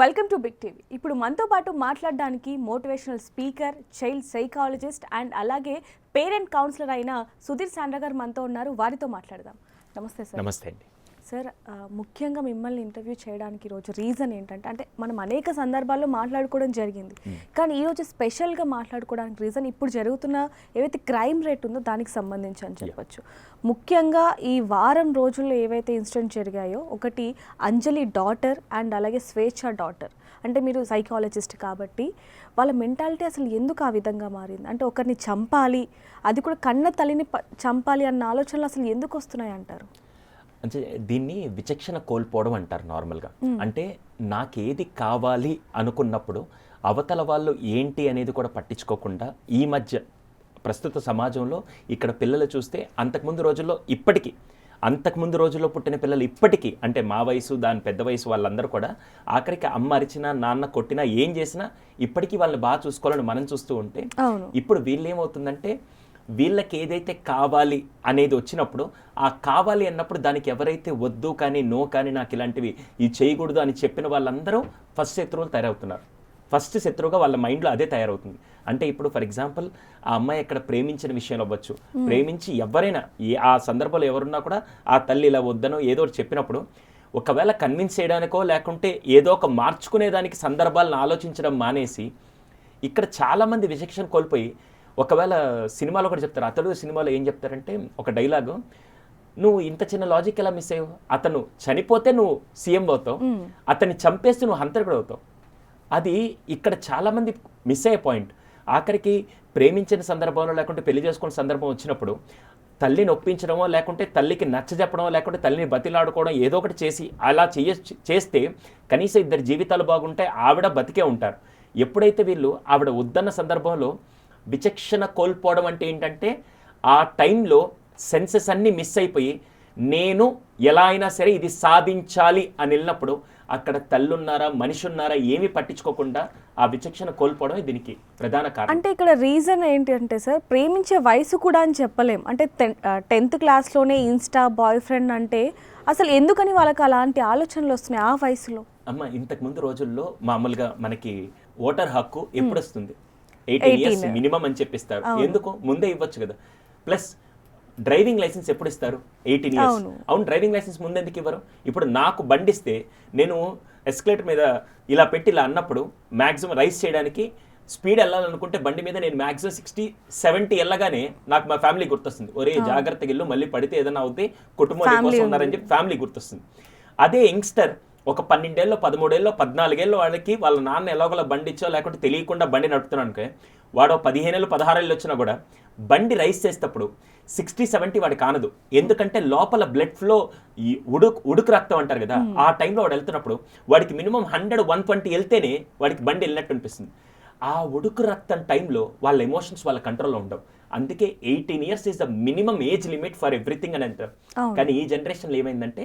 Welcome to big TV. ఇప్పుడు మనతో పాటు మాట్లాడడానికి motivational speaker, child psychologist and అలాగే పేరెంట్ కౌన్సిలర్ అయిన సుధీర్ సాండ్రా గారు మనతో ఉన్నారు. వారితో మాట్లాడదాం. నమస్తే సార్. నమస్తే అండి. సార్, ముఖ్యంగా మిమ్మల్ని ఇంటర్వ్యూ చేయడానికి ఈరోజు రీజన్ ఏంటంటే, మనం అనేక సందర్భాల్లో మాట్లాడుకోవడం జరిగింది, కానీ ఈరోజు స్పెషల్గా మాట్లాడుకోవడానికి రీజన్ ఇప్పుడు జరుగుతున్న ఏవైతే క్రైమ్ రేట్ ఉందో దానికి సంబంధించి అని చెప్పొచ్చు. ముఖ్యంగా ఈ వారం రోజుల్లో ఏవైతే ఇన్సిడెంట్ జరిగాయో, ఒకటి అంజలి డాటర్ అండ్ అలాగే స్వేచ్ఛ డాటర్. అంటే మీరు సైకాలజిస్ట్ కాబట్టి వాళ్ళ మెంటాలిటీ అసలు ఎందుకు ఆ విధంగా మారింది? అంటే ఒకరిని చంపాలి, అది కూడా కన్న తల్లిని చంపాలి అన్న ఆలోచనలు అసలు ఎందుకు వస్తున్నాయి అంటారు? అంటే దీన్ని విచక్షణ కోల్పోవడం అంటారు నార్మల్గా. అంటే నాకేది కావాలి అనుకున్నప్పుడు అవతల వాళ్ళు ఏంటి అనేది కూడా పట్టించుకోకుండా ఈ మధ్య ప్రస్తుత సమాజంలో ఇక్కడ పిల్లలు చూస్తే అంతకుముందు రోజుల్లో పుట్టిన పిల్లలు ఇప్పటికీ, అంటే మా వయసు దాని పెద్ద వయసు వాళ్ళందరూ కూడా ఆఖరికి అమ్మ అరిచినా నాన్న కొట్టినా ఏం చేసినా ఇప్పటికీ వాళ్ళని బాగా చూసుకోవాలని మనం చూస్తూ ఉంటే, ఇప్పుడు వీళ్ళేమవుతుందంటే వీళ్ళకి ఏదైతే కావాలి అనేది వచ్చినప్పుడు, ఆ కావాలి అన్నప్పుడు దానికి ఎవరైతే వద్దు కానీ నో కానీ నాకు ఇలాంటివి ఇది చేయకూడదు అని చెప్పిన వాళ్ళందరూ ఫస్ట్ శత్రువులు తయారవుతున్నారు. ఫస్ట్ శత్రువుగా వాళ్ళ మైండ్లో అదే తయారవుతుంది. అంటే ఇప్పుడు ఫర్ ఎగ్జాంపుల్ ఆ అమ్మాయి ఎక్కడ ప్రేమించిన విషయంలో అవ్వచ్చు, ప్రేమించి ఎవరైనా ఆ సందర్భంలో ఎవరున్నా కూడా ఆ తల్లి ఇలా వద్దనో ఏదో ఒకటి చెప్పినప్పుడు ఒకవేళ కన్విన్స్ చేయడానికో లేకుంటే ఏదో ఒక మార్చుకునేదానికి సందర్భాలను ఆలోచించడం మానేసి ఇక్కడ చాలామంది విచక్షణ కోల్పోయి, ఒకవేళ సినిమాలో కూడా చెప్తారు, అతడు సినిమాలో ఏం చెప్తారంటే ఒక డైలాగు, నువ్వు ఇంత చిన్న లాజిక్ ఎలా మిస్ అయ్యావు, అతను చనిపోతే నువ్వు సీఎం అవుతావు, అతన్ని చంపేస్తే నువ్వు హంతకుడు అవుతావు. అది ఇక్కడ చాలామంది మిస్ అయ్యే పాయింట్. ఆఖరికి ప్రేమించిన సందర్భంలో లేకుంటే పెళ్లి చేసుకున్న సందర్భం వచ్చినప్పుడు తల్లిని ఒప్పించడమో లేకుంటే తల్లికి నచ్చజెప్పడమో లేకుంటే తల్లిని బతిలాడుకోవడం ఏదో ఒకటి చేసి అలా చేస్తే కనీసం ఇద్దరు జీవితాలు బాగుంటే ఆవిడ బతికే ఉంటారు. ఎప్పుడైతే వీళ్ళు ఆవిడ వద్దన్న సందర్భంలో విచక్షణ కోల్పోవడం అంటే ఏంటంటే ఆ టైంలో సెన్సెస్ అన్నీ మిస్ అయిపోయి నేను ఎలా అయినా సరే ఇది సాధించాలి అని వెళ్ళినప్పుడు అక్కడ తల్లున్నారా మనిషి ఉన్నారా ఏమీ పట్టించుకోకుండా ఆ విచక్షణ కోల్పోవడం దీనికి ప్రధాన కారణం. అంటే ఇక్కడ రీజన్ ఏంటి అంటే సార్, ప్రేమించే వయసు కూడా అని చెప్పలేం. అంటే 10th క్లాస్లోనే ఇన్స్టా బాయ్ ఫ్రెండ్ అంటే అసలు ఎందుకని వాళ్ళకి అలాంటి ఆలోచనలు వస్తున్నాయి ఆ వయసులో? అమ్మ, ఇంతకుముందు రోజుల్లో మామూలుగా మనకి ఓటర్ హక్కు ఎప్పుడు వస్తుంది? 18 years మినిమం అని చెప్పిస్తారు. ఎందుకు ముందే ఇవ్వచ్చు కదా. ప్లస్ డ్రైవింగ్ లైసెన్స్ ఎప్పుడు ఇస్తారు? 18 years. అవును, డ్రైవింగ్ లైసెన్స్ ముందు ఎందుకు ఇవ్వరు? ఇప్పుడు నాకు బండిస్తే నేను ఎస్కలేటర్ మీద ఇలా పెట్టి ఇలా అన్నప్పుడు మ్యాక్సిమం రైస్ చేయడానికి స్పీడ్ వెళ్ళాలనుకుంటే బండి మీద నేను మ్యాక్సిమం 60-70 వెళ్ళగానే నాకు మా ఫ్యామిలీ గుర్తొస్తుంది. ఒరే జాగ్రత్తగా ఇల్లు, మళ్ళీ పడితే ఏదైనా అవుతే కుటుంబం కోసం ఉన్నారని చెప్పి ఫ్యామిలీ గుర్తొస్తుంది. అదే యంగ్స్టర్ ఒక 12 ఏళ్ళలో 13 ఏళ్ళలో 14 ఏళ్ళలో వాళ్ళకి వాళ్ళ నాన్న ఎలాగోలా బండి ఇచ్చో లేకుంటే తెలియకుండా బండి నడుపుతున్నాను అనుకో, వాడు 15 ఏళ్ళు 16 ఏళ్ళు వచ్చినా కూడా బండి రైస్ చేసేటప్పుడు 60-70 వాడికి ఆనదు. ఎందుకంటే లోపల బ్లడ్ ఫ్లో ఈ ఉడుకు రక్తం అంటారు కదా, ఆ టైంలో వాడు వెళ్తున్నప్పుడు వాడికి మినిమం 100-120 వెళ్తేనే వాడికి బండి వెళ్ళినట్టు అనిపిస్తుంది. ఆ ఉడుకు రక్తం టైంలో వాళ్ళ ఎమోషన్స్ వాళ్ళ కంట్రోల్లో ఉండవు. అందుకే 18 years is the minimum age limit for everything అని అంటారు. కానీ ఈ జనరేషన్లో ఏమైందంటే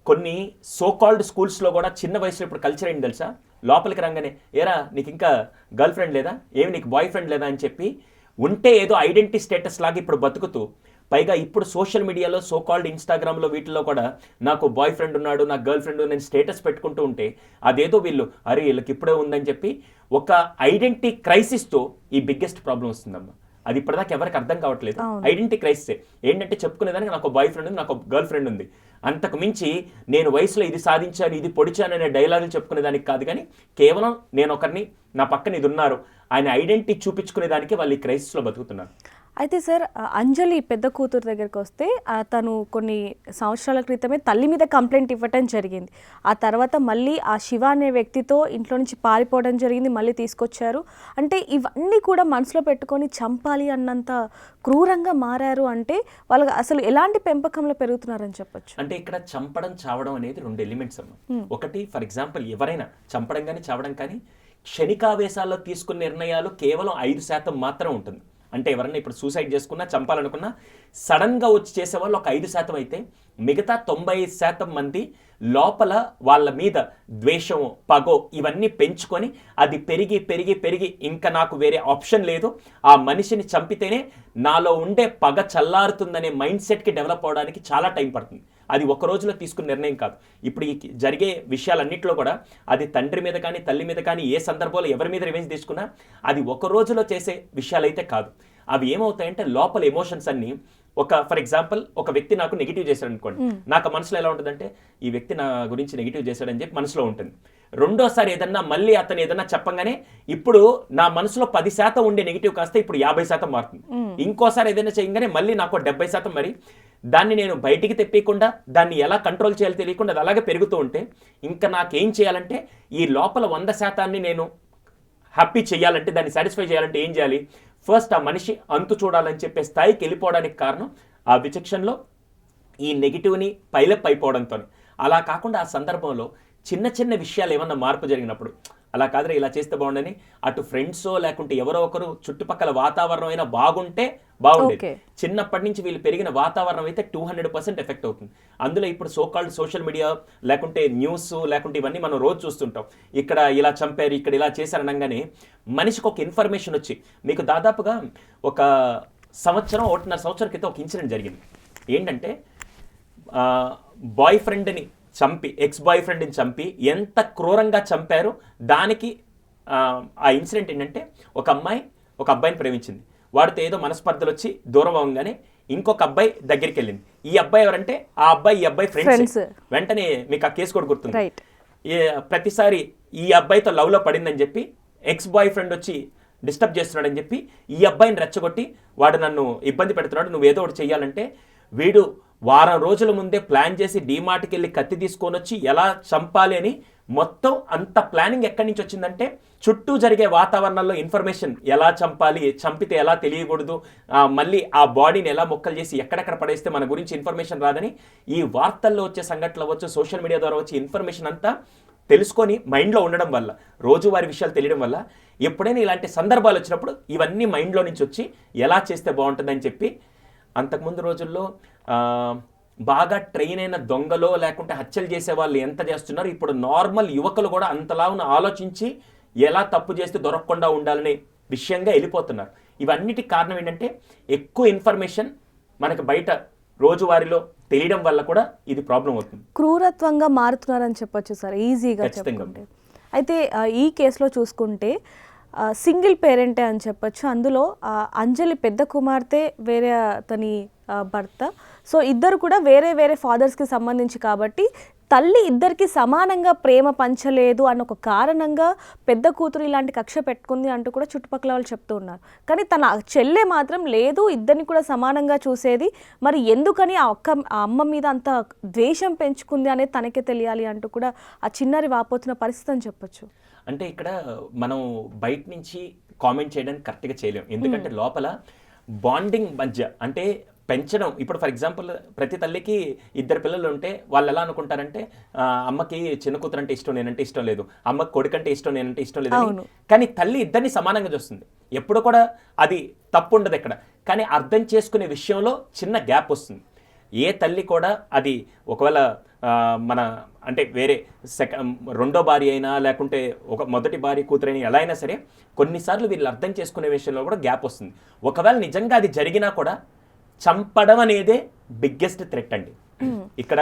కొన్ని సోకాల్డ్ స్కూల్స్లో కూడా చిన్న వయసులో ఇప్పుడు కల్చర్ ఏంటి తెలుసా, లోపలికి రాగానే ఏరా నీకు ఇంకా గర్ల్ ఫ్రెండ్ లేదా, ఏమి నీకు బాయ్ ఫ్రెండ్ లేదా అని చెప్పి ఉంటే ఏదో ఐడెంటిటీ స్టేటస్ లాగా ఇప్పుడు బతుకుతూ, పైగా ఇప్పుడు సోషల్ మీడియాలో సోకాల్డ్ ఇన్స్టాగ్రామ్లో వీటిల్లో కూడా నాకు బాయ్ ఫ్రెండ్ ఉన్నాడు, నాకు గర్ల్ ఫ్రెండ్ నేను స్టేటస్ పెట్టుకుంటూ ఉంటే అదేదో వీళ్ళు అరే వీళ్ళకి ఇప్పుడే ఉందని చెప్పి ఒక ఐడెంటిటీ క్రైసిస్తో ఈ బిగ్గెస్ట్ ప్రాబ్లం వస్తుందమ్మా. అది ఇప్పటిదాకా ఎవరికి అర్థం కావట్లేదు. ఐడెంటిటీ క్రైసిస్ ఏంటంటే చెప్పుకునేదానికి నాకు బాయ్ ఫ్రెండ్ ఉంది, నాకు గర్ల్ ఫ్రెండ్ ఉంది, అంతకు మించి నేను వయసులో ఇది సాధించాను ఇది పొడిచాను అనే డైలాగులు చెప్పుకునేదానికి కాదు. కానీ కేవలం నేను ఒకరిని నా పక్కన ఇది ఉన్నారు ఆయన ఐడెంటిటీ చూపించుకునేదానికి వాళ్ళు ఈ క్రైసిస్లో బతుకుతున్నారు. అయితే సార్, అంజలి పెద్ద కూతురు దగ్గరికి వస్తే తను కొన్ని సంవత్సరాల క్రితమే తల్లి మీద కంప్లైంట్ ఇవ్వటం జరిగింది. ఆ తర్వాత మళ్ళీ ఆ శివ అనే వ్యక్తితో ఇంట్లో నుంచి పారిపోవడం జరిగింది, మళ్ళీ తీసుకొచ్చారు. అంటే ఇవన్నీ కూడా మనసులో పెట్టుకొని చంపాలి అన్నంత క్రూరంగా మారారు. అంటే వాళ్ళకి అసలు ఎలాంటి పెంపకంలో పెరుగుతున్నారని చెప్పొచ్చు. అంటే ఇక్కడ చంపడం చావడం అనేది 2 ఎలిమెంట్స్ అమ్మ. ఒకటి ఫర్ ఎగ్జాంపుల్ ఎవరైనా చంపడం కానీ చావడం కానీ క్షణికావేశాల్లో తీసుకున్న నిర్ణయాలు కేవలం 5% మాత్రం ఉంటుంది. అంటే ఎవరన్నా ఇప్పుడు సూసైడ్ చేసుకున్నా చంపాలనుకున్నా సడన్గా వచ్చి చేసేవాళ్ళు ఒక 5% అయితే మిగతా 95% మంది లోపల వాళ్ళ మీద ద్వేషం పగో ఇవన్నీ పెంచుకొని అది పెరిగి పెరిగి పెరిగి ఇంకా నాకు వేరే ఆప్షన్ లేదు, ఆ మనిషిని చంపితేనే నాలో ఉండే పగ చల్లారుతుందనే మైండ్ సెట్కి డెవలప్ అవడానికి చాలా టైం పడుతుంది. అది ఒక రోజులో తీసుకున్న నిర్ణయం కాదు. ఇప్పుడు ఈ జరిగే విషయాలన్నింటిలో కూడా అది తండ్రి మీద కానీ తల్లి మీద కానీ ఏ సందర్భంలో ఎవరి మీద రివెంజ్ తీసుకున్నా అది ఒక రోజులో చేసే విషయాలైతే కాదు. అవి ఏమవుతాయంటే లోపల ఎమోషన్స్ అన్ని ఫర్ ఎగ్జాంపుల్ ఒక వ్యక్తి నాకు నెగిటివ్ చేశాడు అనుకోండి, నాకు మనసులో ఎలా ఉంటుందంటే ఈ వ్యక్తి నా గురించి నెగిటివ్ చేశాడని చెప్పి మనసులో ఉంటుంది. రెండోసారి ఏదన్నా మళ్ళీ అతను ఏదన్నా చెప్పంగానే ఇప్పుడు నా మనసులో 10% ఉండే నెగిటివ్ కాస్త ఇప్పుడు 50% మారుతుంది. ఇంకోసారి ఏదైనా చేయగానే మళ్ళీ నాకు 70% మరి దాన్ని నేను బయటికి తెప్పకుండా దాన్ని ఎలా కంట్రోల్ చేయాలో తెలియకుండా అది అలాగే పెరుగుతూ ఉంటే ఇంకా నాకేం చేయాలంటే ఈ లోపల 100% నేను హ్యాపీ చేయాలంటే దాన్ని సాటిస్ఫై చేయాలంటే ఏం చేయాలి? ఫస్ట్ ఆ మనిషి అంతు చూడాలని చెప్పే స్థాయికి వెళ్ళిపోవడానికి కారణం ఆ విచక్షణలో ఈ నెగిటివ్ని పైలప్ అయిపోవడంతో. అలా కాకుండా ఆ సందర్భంలో చిన్న చిన్న విషయాలు ఏమన్నా మార్పు జరిగినప్పుడు అలా కాదురా ఇలా చేస్తే బాగుండని అటు ఫ్రెండ్సో లేకుంటే ఎవరో ఒకరు చుట్టుపక్కల వాతావరణం అయినా బాగుంటే బాగుండేది. చిన్నప్పటి నుంచి వీళ్ళు పెరిగిన వాతావరణం అయితే 200% ఎఫెక్ట్ అవుతుంది. అందులో ఇప్పుడు సోకాల్డ్ సోషల్ మీడియా లేకుంటే న్యూస్ లేకుంటే ఇవన్నీ మనం రోజు చూస్తుంటాం. ఇక్కడ ఇలా చంపారు, ఇక్కడ ఇలా చేశారనగానే మనిషికి ఒక ఇన్ఫర్మేషన్ వచ్చి మీకు దాదాపుగా ఒక 1.5 సంవత్సరం క్రితం ఒక ఇన్సిడెంట్ జరిగింది. ఏంటంటే బాయ్ ఫ్రెండ్ని చంపి ఎక్స్ బాయ్ ఫ్రెండ్ని చంపి ఎంత క్రూరంగా చంపారు. దానికి ఆ ఇన్సిడెంట్ ఏంటంటే ఒక అబ్బాయిని ప్రేమించింది. వాడితో ఏదో మనస్పర్ధలు వచ్చి దూరం అవ్వగానే ఇంకొక అబ్బాయి దగ్గరికి వెళ్ళింది. ఈ అబ్బాయి ఎవరంటే ఈ అబ్బాయి ఫ్రెండ్స్. వెంటనే మీకు ఆ కేసు కూడా గుర్తుంది. ప్రతిసారి ఈ అబ్బాయితో లవ్లో పడిందని చెప్పి ఎక్స్ బాయ్ ఫ్రెండ్ వచ్చి డిస్టర్బ్ చేస్తున్నాడని చెప్పి ఈ అబ్బాయిని రెచ్చగొట్టి వాడు నన్ను ఇబ్బంది పెడుతున్నాడు, నువ్వు ఏదో ఒకటి చెయ్యాలంటే వీడు వారం రోజుల ముందే ప్లాన్ చేసి డీమార్ట్కి వెళ్ళి కత్తి తీసుకొని వచ్చి ఎలా చంపాలి అని మొత్తం అంత ప్లానింగ్ ఎక్కడి నుంచి వచ్చిందంటే చుట్టూ జరిగే వాతావరణంలో ఇన్ఫర్మేషన్ ఎలా చంపాలి, చంపితే ఎలా తెలియకూడదు, మళ్ళీ ఆ బాడీని ఎలా మొక్కలు చేసి ఎక్కడెక్కడ పడేస్తే మన గురించి ఇన్ఫర్మేషన్ రాదని ఈ వార్తల్లో వచ్చే సంఘటనలు అవ్వచ్చు, సోషల్ మీడియా ద్వారా వచ్చే ఇన్ఫర్మేషన్ అంతా తెలుసుకొని మైండ్లో ఉండడం వల్ల రోజువారి విషయాలు తెలియడం వల్ల ఎప్పుడైనా ఇలాంటి సందర్భాలు వచ్చినప్పుడు ఇవన్నీ మైండ్లో నుంచి వచ్చి ఎలా చేస్తే బాగుంటుందని చెప్పి అంతకుముందు రోజుల్లో బాగా ట్రైన్ అయిన దొంగలో లేకుంటే హత్యలు చేసే వాళ్ళు ఎంత చేస్తున్నారు, ఇప్పుడు నార్మల్ యువకులు కూడా అంతలా ఆలోచించి ఎలా తప్పు చేస్తే దొరకకుండా ఉండాలనే విషయంగా వెళ్ళిపోతున్నారు. ఇవన్నిటికి కారణం ఏంటంటే ఎక్కువ ఇన్ఫర్మేషన్ మనకు బయట రోజువారీలో తెలియడం వల్ల కూడా ఇది ప్రాబ్లం అవుతుంది. క్రూరత్వంగా మారుతున్నారని చెప్పొచ్చు సార్, ఈజీగా చెప్పుకుంటే. అయితే ఈ కేసులో చూసుకుంటే సింగిల్ పేరెంటే అని చెప్పొచ్చు. అందులో అంజలి పెద్ద కుమార్తె, వేరే అతని భర్త. సో ఇద్దరు కూడా వేరే వేరే ఫాదర్స్కి సంబంధించి కాబట్టి తల్లి ఇద్దరికి సమానంగా ప్రేమ పంచలేదు అన్న ఒక కారణంగా పెద్ద కూతురు ఇలాంటి కక్ష పెట్టుకుంది అంటూ కూడా చుట్టుపక్కల వాళ్ళు చెప్తూ ఉన్నారు. కానీ తన చెల్లె మాత్రం లేదు, ఇద్దరిని కూడా సమానంగా చూసేది, మరి ఎందుకని ఆ అమ్మ మీద అంత ద్వేషం పెంచుకుంది అనేది తనకే తెలియాలి అంటూ కూడా ఆ చిన్నారి వాపోతున్న పరిస్థితి అని చెప్పొచ్చు. అంటే ఇక్కడ మనం బయట నుంచి కామెంట్ చేయడానికి కరెక్ట్గా చేయలేము. ఎందుకంటే లోపల బాండింగ్ మధ్య అంటే పెంచడం. ఇప్పుడు ఫర్ ఎగ్జాంపుల్ ప్రతి తల్లికి 2 పిల్లలు ఉంటే వాళ్ళు ఎలా అనుకుంటారంటే అమ్మకి చిన్న కూతురు అంటే ఇష్టం, నేనంటే ఇష్టం లేదు, అమ్మకి కొడుకంటే ఇష్టం, నేనంటే ఇష్టం లేదు. కానీ తల్లి ఇద్దరిని సమానంగా చూస్తుంది. ఎప్పుడు కూడా అది తప్పు ఉండదు ఎక్కడ. కానీ అర్థం చేసుకునే విషయంలో చిన్న గ్యాప్ వస్తుంది. ఏ తల్లి కూడా అది ఒకవేళ మన అంటే వేరే రెండో భార్య అయినా లేకుంటే ఒక మొదటి భార్య కూతురైనా ఎలా అయినా సరే కొన్నిసార్లు వీళ్ళు అర్థం చేసుకునే విషయంలో కూడా గ్యాప్ వస్తుంది. ఒకవేళ నిజంగా అది జరిగినా కూడా చంపడం అనేదే బిగ్గెస్ట్ థ్రెట్ అండి. ఇక్కడ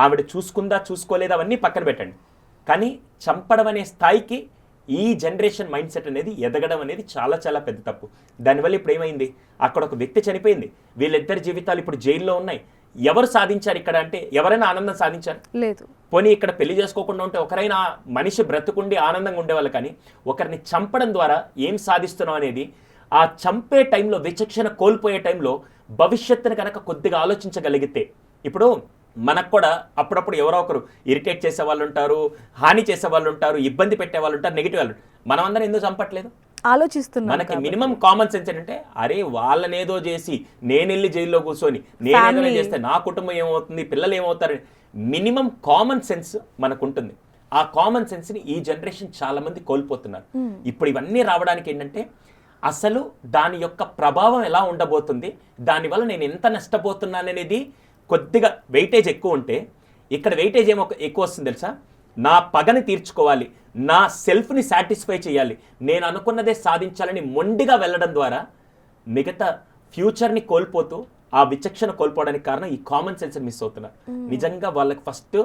ఆవిడ చూసుకుందా చూసుకోలేదా అవన్నీ పక్కన పెట్టండి, కానీ చంపడం అనే స్థాయికి ఈ జనరేషన్ మైండ్ సెట్ అనేది ఎదగడం అనేది చాలా చాలా పెద్ద తప్పు. దానివల్ల ఇప్పుడు ఏమైంది, అక్కడ ఒక వ్యక్తి చనిపోయింది, వీళ్ళిద్దరి జీవితాలు ఇప్పుడు జైల్లో ఉన్నాయి. ఎవరు సాధించారు ఇక్కడ అంటే ఎవరైనా ఆనందం సాధించారు? లేదు. పోనీ ఇక్కడ పెళ్లి చేసుకోకుండా ఉంటే ఒకరైనా మనిషి బ్రతుకుండి ఆనందంగా ఉండేవాళ్ళు, కానీ ఒకరిని చంపడం ద్వారా ఏం సాధిస్తున్నాం అనేది ఆ చంపే టైంలో విచక్షణ కోల్పోయే టైంలో భవిష్యత్తును కనుక కొద్దిగా ఆలోచించగలిగితే, ఇప్పుడు మనకు కూడా అప్పుడప్పుడు ఎవరో ఒకరు ఇరిటేట్ చేసే వాళ్ళు ఉంటారు, హాని చేసే వాళ్ళు ఉంటారు, ఇబ్బంది పెట్టే వాళ్ళు ఉంటారు, నెగిటివ్ వాళ్ళు. మనం అందరం ఎందుకు చంపట్లేదు? ఆలోచిస్తున్నాం. మనకి మినిమం కామన్ సెన్స్ ఏంటంటే అరే వాళ్ళనేదో చేసి నేను వెళ్ళి జైల్లో కూర్చొని నేనేదో చేస్తే నా కుటుంబం ఏమవుతుంది, పిల్లలు ఏమవుతారు, మినిమం కామన్ సెన్స్ మనకు ఉంటుంది. ఆ కామన్ సెన్స్ని ఈ జనరేషన్ చాలా మంది కోల్పోతున్నారు. ఇప్పుడు ఇవన్నీ రావడానికి ఏంటంటే అసలు దాని యొక్క ప్రభావం ఎలా ఉండబోతుంది, దానివల్ల నేను ఎంత నష్టపోతున్నాను అనేది కొద్దిగా వెయిటేజ్ ఎక్కువ ఉంటే, ఇక్కడ వెయిటేజ్ ఏమో ఎక్కువ వస్తుంది తెలుసా, నా పగని తీర్చుకోవాలి, నా సెల్ఫ్ని సాటిస్ఫై చేయాలి, నేను అనుకున్నదే సాధించాలని మొండిగా వెళ్ళడం ద్వారా మిగతా ఫ్యూచర్ని కోల్పోతూ ఆ విచక్షణ కోల్పోవడానికి కారణం ఈ కామన్ సెన్స్ మిస్ అవుతున్నారు. నిజంగా వాళ్ళకి ఫస్ట్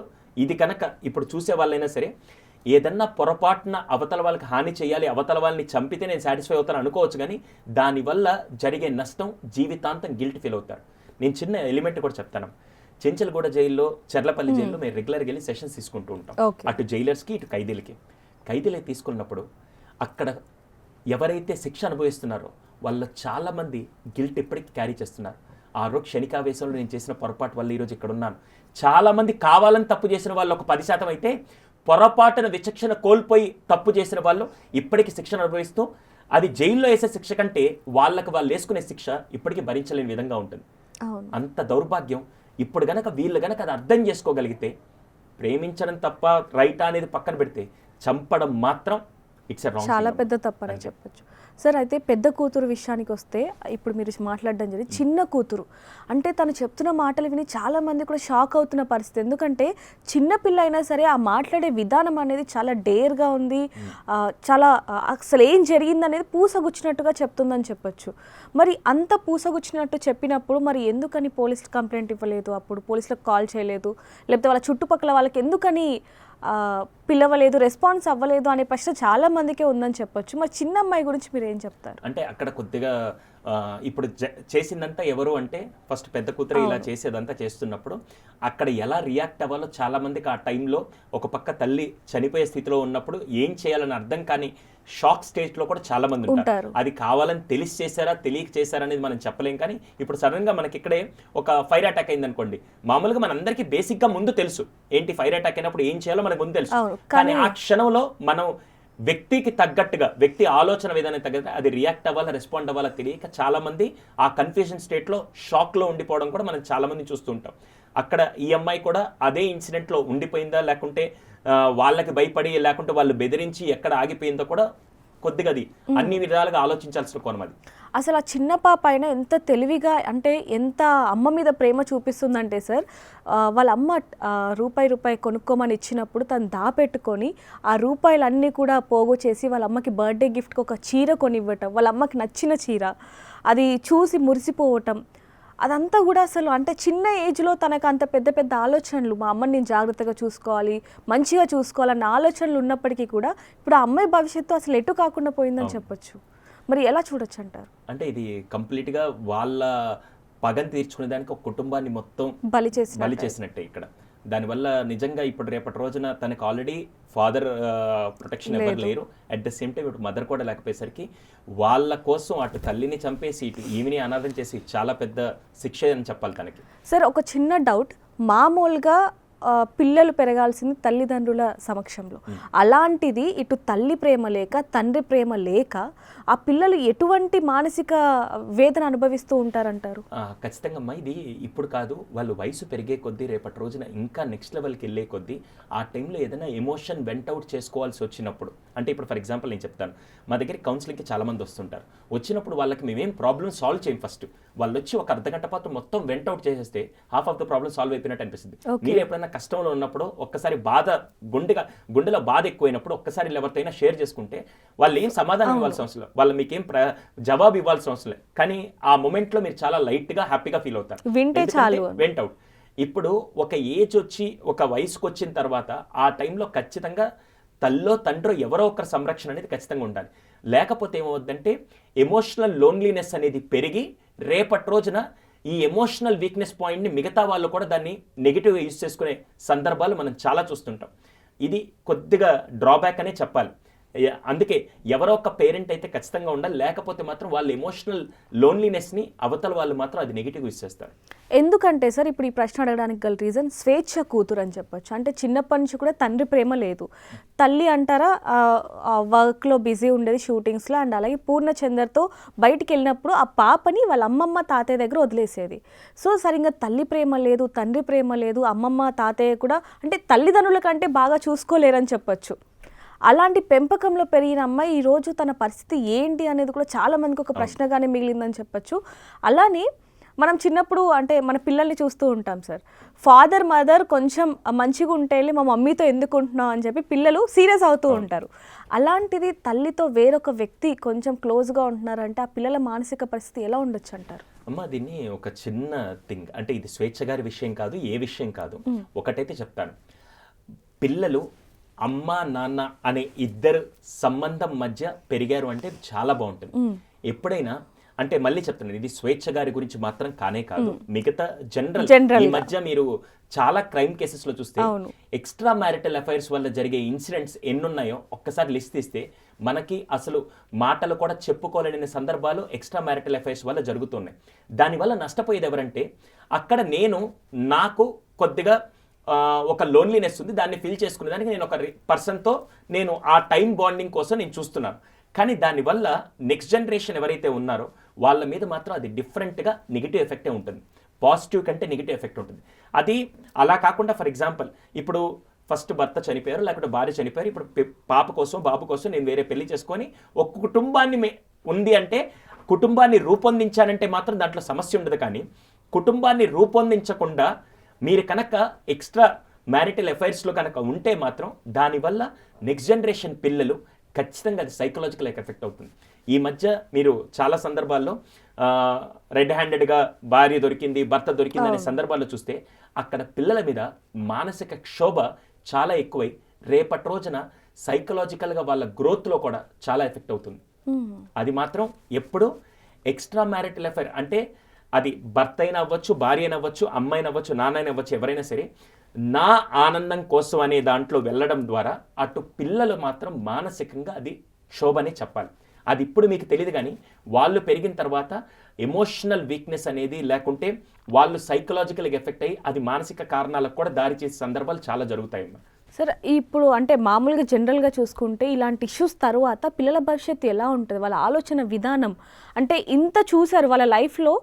ఇది కనుక ఇప్పుడు చూసే వాళ్ళైనా సరే ఏదన్నా పొరపాటున అవతల వాళ్ళకి హాని చేయాలి, అవతల వాళ్ళని చంపితే నేను సాటిస్ఫై అవుతాను అనుకోవచ్చు, కానీ దానివల్ల జరిగే నష్టం జీవితాంతం గిల్ట్ ఫీల్ అవుతారు. నేను చిన్న ఎలిమెంట్ కూడా చెప్తాను. చెంచల్గూడ జైల్లో, చెర్లపల్లి జైల్లో మేము రెగ్యులర్గా వెళ్ళి సెషన్స్ తీసుకుంటూ ఉంటాం. అటు జైలర్స్కి ఇటు ఖైదీలకి. ఖైదీలకి తీసుకున్నప్పుడు అక్కడ ఎవరైతే శిక్ష అనుభవిస్తున్నారో వాళ్ళు చాలామంది గిల్ట్ ఎప్పటికీ క్యారీ చేస్తున్నారు. ఆ రోజు క్షణికావేశంలో నేను చేసిన పొరపాటు వల్ల ఈరోజు ఇక్కడ ఉన్నాను. చాలామంది కావాలని తప్పు చేసిన వాళ్ళు ఒక 10% అయితే, పొరపాటున విచక్షణ కోల్పోయి తప్పు చేసిన వాళ్ళు ఇప్పటికీ శిక్షణ అనుభవిస్తూ, అది జైల్లో వేసే శిక్ష కంటే వాళ్ళకి వాళ్ళు వేసుకునే శిక్ష ఇప్పటికీ భరించలేని విధంగా ఉంటుంది. అంత దౌర్భాగ్యం. ఇప్పుడు గనక వీళ్ళు గనక అది అర్థం చేసుకోగలిగితే, ప్రేమించడం తప్ప రైట్ అనేది పక్కన పెడితే చంపడం మాత్రం ఇట్స్ ఎ రాంగ్, చాలా పెద్ద తప్పని చెప్పొచ్చు. సార్, అయితే పెద్ద కూతురు విషయానికి వస్తే, ఇప్పుడు మీరు మాట్లాడడం జరిగింది చిన్న కూతురు అంటే తను చెప్తున్న మాటలు విని చాలామంది కూడా షాక్ అవుతున్న పరిస్థితి. ఎందుకంటే చిన్న పిల్ల అయినా సరే ఆ మాట్లాడే విధానం అనేది చాలా డేర్గా ఉంది, చాలా అసలు ఏం జరిగింది అనేది పూసగుచ్చినట్టుగా చెప్తుందని చెప్పొచ్చు. మరి అంత పూసగుచ్చినట్టు చెప్పినప్పుడు మరి ఎందుకని పోలీసులు కంప్లైంట్ ఇవ్వలేదు, అప్పుడు పోలీసులకు కాల్ చేయలేదు, లేకపోతే వాళ్ళ చుట్టుపక్కల వాళ్ళకి ఎందుకని పిలవలేదు, రెస్పాన్స్ అవ్వలేదు అనే ప్రశ్న చాలా మందికే ఉందని చెప్పొచ్చు. మరి చిన్న అమ్మాయి గురించి మీరు ఏం చెప్తారు? అంటే అక్కడ కొద్దిగా ఇప్పుడు చేసిందంతా ఎవరు అంటే ఫస్ట్ పెద్ద కూతురు ఇలా చేసేదంతా చేస్తున్నప్పుడు అక్కడ ఎలా రియాక్ట్ అవ్వాలో చాలా మందికి ఆ టైంలో, ఒక పక్క తల్లి చనిపోయే స్థితిలో ఉన్నప్పుడు ఏం చేయాలని అర్థం కాని షాక్ స్టేజ్లో కూడా చాలా మంది ఉంటారు. అది కావాలని తెలిసి చేశారా తెలియక చేశారా అనేది మనం చెప్పలేం. కానీ ఇప్పుడు సడన్ గా మనకి ఇక్కడే ఒక ఫైర్ అటాక్ అయింది అనుకోండి, మామూలుగా మనందరికీ బేసిక్ గా ముందు తెలుసు ఏంటి ఫైర్ అటాక్ అయినప్పుడు ఏం చేయాలో మనకు ముందు తెలుసు. కానీ ఆ క్షణంలో మనం వ్యక్తికి తగ్గట్టుగా, వ్యక్తి ఆలోచన విధానం తగ్గట్టుగా అది రియాక్ట్ అవ్వాలా రెస్పాండ్ అవ్వాలా తెలియక చాలా మంది ఆ కన్ఫ్యూజన్ స్టేట్లో షాక్లో ఉండిపోవడం కూడా మనం చాలా మంది చూస్తూ ఉంటాం. అక్కడ ఈ అమ్మాయి కూడా అదే ఇన్సిడెంట్లో ఉండిపోయిందా, లేకుంటే వాళ్ళకి భయపడి, లేకుంటే వాళ్ళు బెదిరించి ఎక్కడ ఆగిపోయిందో కూడా కొద్దిగా అది అన్ని విధాలుగా ఆలోచించాల్సిన కోణం అది. అసలు ఆ చిన్న పాప అయినా ఎంత తెలివిగా, అంటే ఎంత అమ్మ మీద ప్రేమ చూపిస్తుందంటే సార్, వాళ్ళ అమ్మ రూపాయి కొనుక్కోమని ఇచ్చినప్పుడు తను దాపెట్టుకొని ఆ రూపాయలన్నీ కూడా పోగు చేసి వాళ్ళ అమ్మకి బర్త్డే గిఫ్ట్కి ఒక చీర కొనివ్వటం, వాళ్ళ అమ్మకి నచ్చిన చీర, అది చూసి మురిసిపోవటం, అదంతా కూడా అసలు అంటే చిన్న ఏజ్లో తనకు అంత పెద్ద పెద్ద ఆలోచనలు, మా అమ్మని నేను జాగ్రత్తగా చూసుకోవాలి, మంచిగా చూసుకోవాలన్న ఆలోచనలు ఉన్నప్పటికీ కూడా ఇప్పుడు ఆ అమ్మాయి భవిష్యత్తు అసలు ఎటు కాకుండా పోయిందని చెప్పొచ్చు. మరి ఎలా చూడొచ్చు అంటారు? అంటే ఇది కంప్లీట్గా వాళ్ళ పగని తీర్చుకునే దానికి ఒక కుటుంబాన్ని మొత్తం బలి చేసినట్టే ఇక్కడ. దానివల్ల నిజంగా ఇప్పుడు రేపటి రోజున తనకు ఆల్రెడీ ఫాదర్ ప్రొటెక్షన్ ఎవరు లేరు, అట్ ద సేమ్ టైం ఇప్పుడు మదర్ కూడా లేకపోయేసరికి వాళ్ళ కోసం అటు తల్లిని చంపేసి ఇటు ఈమెని అనాథం చేసి చాలా పెద్ద శిక్ష అని చెప్పాలి తనకి. సార్, ఒక చిన్న డౌట్, మామూలుగా పిల్లలు పెరగాల్సింది తల్లిదండ్రుల సమక్షంలో, అలాంటిది ఇటు తల్లి ప్రేమ లేక తండ్రి ప్రేమ లేక ఆ పిల్లలు ఎటువంటి మానసిక వేదన అనుభవిస్తూ ఉంటారంటారు? ఖచ్చితంగా అమ్మా, ఇది ఇప్పుడు కాదు, వాళ్ళు వయసు పెరిగే కొద్దీ రేపటి రోజున ఇంకా నెక్స్ట్ లెవెల్కి వెళ్ళే కొద్దీ ఆ టైంలో ఏదైనా ఎమోషన్ వెంట్ అవుట్ చేసుకోవాల్సి వచ్చినప్పుడు, అంటే ఇప్పుడు ఫర్ ఎగ్జాంపుల్ నేను చెప్తాను, మా దగ్గర కౌన్సిలింగ్కి చాలా మంది వస్తుంటారు. వచ్చినప్పుడు వాళ్ళకి మేమేం ప్రాబ్లమ్ సాల్వ్ చేయం, ఫస్ట్ వాళ్ళు వచ్చి ఒక అర్ధగంట పాటు మొత్తం వెంట్ అవుట్ చేసేస్తే half of the problem solve అయిపోయినట్టు అనిపిస్తుంది. మీరు ఎప్పుడైనా కష్టంలో ఉన్నప్పుడు ఒక్కసారి బాధ గుండెలో బాధ ఎక్కువైనప్పుడు ఒక్కసారి ఎవరితోనైనా షేర్ చేసుకుంటే వాళ్ళు ఏం సమాధానం ఇవ్వాల్సిన అవసరం లేదు, వాళ్ళు మీకేం జవాబు ఇవ్వాల్సిన అవసరం లేదు, కానీ ఆ మూమెంట్ లో మీరు చాలా లైట్ గా హ్యాపీగా ఫీల్ అవుతారు, వెంట్ అవుట్. ఇప్పుడు ఒక ఏజ్ వచ్చి ఒక వయసుకు వచ్చిన తర్వాత ఆ టైంలో ఖచ్చితంగా తల్లో తండ్రో ఎవరో ఒకరి సంరక్షణ అనేది ఖచ్చితంగా ఉండాలి. లేకపోతే ఏమవుద్దంటే ఎమోషనల్ లోన్లీనెస్ అనేది పెరిగి రేపటి రోజున ఈ ఎమోషనల్ వీక్నెస్ పాయింట్ని మిగతా వాళ్ళు కూడా దాన్ని నెగిటివ్గా యూజ్ చేసుకునే సందర్భాలు మనం చాలా చూస్తుంటాం. ఇది కొద్దిగా డ్రాబ్యాక్ అనే చెప్పాలి. అందుకే ఎవరో ఒక పేరెంట్ అయితే ఖచ్చితంగా ఉండాలి, లేకపోతే మాత్రం వాళ్ళ ఎమోషనల్ లోన్లీనెస్ని అవతల వాళ్ళు మాత్రం అది నెగిటివ్ ఇచ్చేస్తారు. ఎందుకంటే సార్, ఇప్పుడు ఈ ప్రశ్న అడగడానికి గల రీజన్ స్వేచ్ఛ కూతురు అని చెప్పొచ్చు. అంటే చిన్నప్పటి నుంచి కూడా తండ్రి ప్రేమ లేదు, తల్లి అంటారా వర్క్లో బిజీ ఉండేది, షూటింగ్స్లో, అండ్ అలాగే పూర్ణచందర్తో బయటికి వెళ్ళినప్పుడు ఆ పాపని వాళ్ళ అమ్మమ్మ తాతయ్య దగ్గర వదిలేసేది. సో సరిగ్గా తల్లి ప్రేమ లేదు, తండ్రి ప్రేమ లేదు, అమ్మమ్మ తాతయ్య కూడా అంటే తల్లిదండ్రుల కంటే బాగా చూసుకోలేరని చెప్పొచ్చు. అలాంటి పెంపకంలో పెరిగిన అమ్మాయి ఈరోజు తన పరిస్థితి ఏంటి అనేది కూడా చాలా మందికి ఒక ప్రశ్నగానే మిగిలిందని చెప్పొచ్చు. అలానే మనం చిన్నప్పుడు అంటే మన పిల్లల్ని చూస్తూ ఉంటాం సార్, ఫాదర్ మదర్ కొంచెం మంచిగా ఉంటే మా మమ్మీతో ఎందుకు ఉంటున్నావు అని చెప్పి పిల్లలు సీరియస్ అవుతూ ఉంటారు. అలాంటిది తల్లితో వేరొక వ్యక్తి కొంచెం క్లోజ్గా ఉంటున్నారంటే ఆ పిల్లల మానసిక పరిస్థితి ఎలా ఉండొచ్చు అంటారు? అమ్మ దీన్ని ఒక చిన్న థింగ్, అంటే ఇది స్వేచ్ఛ గారి విషయం కాదు, ఏ విషయం కాదు. ఒకటైతే చెప్తాను, పిల్లలు అమ్మ నాన్న అనే ఇద్దరు సంబంధం మధ్య పెరిగారు అంటే చాలా బాగుంటుంది. ఎప్పుడైనా అంటే మళ్ళీ చెప్తున్నాను, ఇది స్వేచ్ఛ గారి గురించి మాత్రం కానే కాదు, మిగతా జనరల్ ఈ మధ్య మీరు చాలా క్రైమ్ కేసెస్ లో చూస్తే ఎక్స్ట్రా మ్యారిటల్ అఫైర్స్ వల్ల జరిగే ఇన్సిడెంట్స్ ఎన్నున్నాయో ఒక్కసారి లిస్ట్ తీస్తే మనకి అసలు మాటలు కూడా చెప్పుకోలేని సందర్భాలు ఎక్స్ట్రా మ్యారిటల్ అఫైర్స్ వల్ల జరుగుతున్నాయి. దానివల్ల నష్టపోయేది ఎవరంటే, అక్కడ నాకు కొద్దిగా ఒక లోన్లీనెస్ ఉంది, దాన్ని ఫీల్ చేసుకునే దానికి నేను ఒక పర్సన్తో నేను ఆ టైం బాండింగ్ కోసం నేను చూస్తున్నాను. కానీ దానివల్ల నెక్స్ట్ జనరేషన్ ఎవరైతే ఉన్నారో వాళ్ళ మీద మాత్రం అది డిఫరెంట్గా నెగిటివ్ ఎఫెక్టే ఉంటుంది, పాజిటివ్ కంటే నెగిటివ్ ఎఫెక్ట్ ఉంటుంది. అది అలా కాకుండా ఫర్ ఎగ్జాంపుల్ ఇప్పుడు ఫస్ట్ భర్త చనిపోయారు, లేకపోతే భార్య చనిపోయారు, ఇప్పుడు పాప కోసం బాబు కోసం నేను వేరే పెళ్లి చేసుకొని ఒక కుటుంబాన్ని ఉంది అంటే, కుటుంబాన్ని రూపొందించానంటే మాత్రం దాంట్లో సమస్య ఉండదు. కానీ కుటుంబాన్ని రూపొందించకుండా మీరు కనుక ఎక్స్ట్రా మ్యారిటల్ అఫైర్స్లో కనుక ఉంటే మాత్రం దానివల్ల నెక్స్ట్ జనరేషన్ పిల్లలు ఖచ్చితంగా అది సైకలాజికల్ ఎఫెక్ట్ అవుతుంది. ఈ మధ్య మీరు చాలా సందర్భాల్లో రెడ్ హ్యాండెడ్గా భార్య దొరికింది, భర్త దొరికింది అనే సందర్భాల్లో చూస్తే అక్కడ పిల్లల మీద మానసిక క్షోభ చాలా ఎక్కువై రేపటి రోజున సైకలాజికల్గా వాళ్ళ గ్రోత్లో కూడా చాలా ఎఫెక్ట్ అవుతుంది. అది మాత్రం ఎప్పుడు ఎక్స్ట్రా మ్యారిటల్ అఫైర్ అంటే అది భర్త అయినా అవ్వచ్చు, భార్య అయినా అవ్వచ్చు, అమ్మాయిని అవ్వచ్చు, నాన్నైనా అవ్వచ్చు, ఎవరైనా సరే నా ఆనందం కోసం అనే దాంట్లో వెళ్ళడం ద్వారా అటు పిల్లలు మాత్రం మానసికంగా అది క్షోభనే చెప్పాలి. అది ఇప్పుడు మీకు తెలియదు, కానీ వాళ్ళు పెరిగిన తర్వాత ఎమోషనల్ వీక్నెస్ అనేది లేకుంటే వాళ్ళు సైకలాజికల్గా ఎఫెక్ట్ అయ్యి అది మానసిక కారణాలకు కూడా దారి చేసే సందర్భాలు చాలా జరుగుతాయి. సార్ ఇప్పుడు అంటే మామూలుగా జనరల్గా చూసుకుంటే ఇలాంటి ఇష్యూస్ తర్వాత పిల్లల భవిష్యత్తు ఎలా ఉంటుంది, వాళ్ళ ఆలోచన విధానం అంటే ఇంత చూశారు వాళ్ళ లైఫ్లో,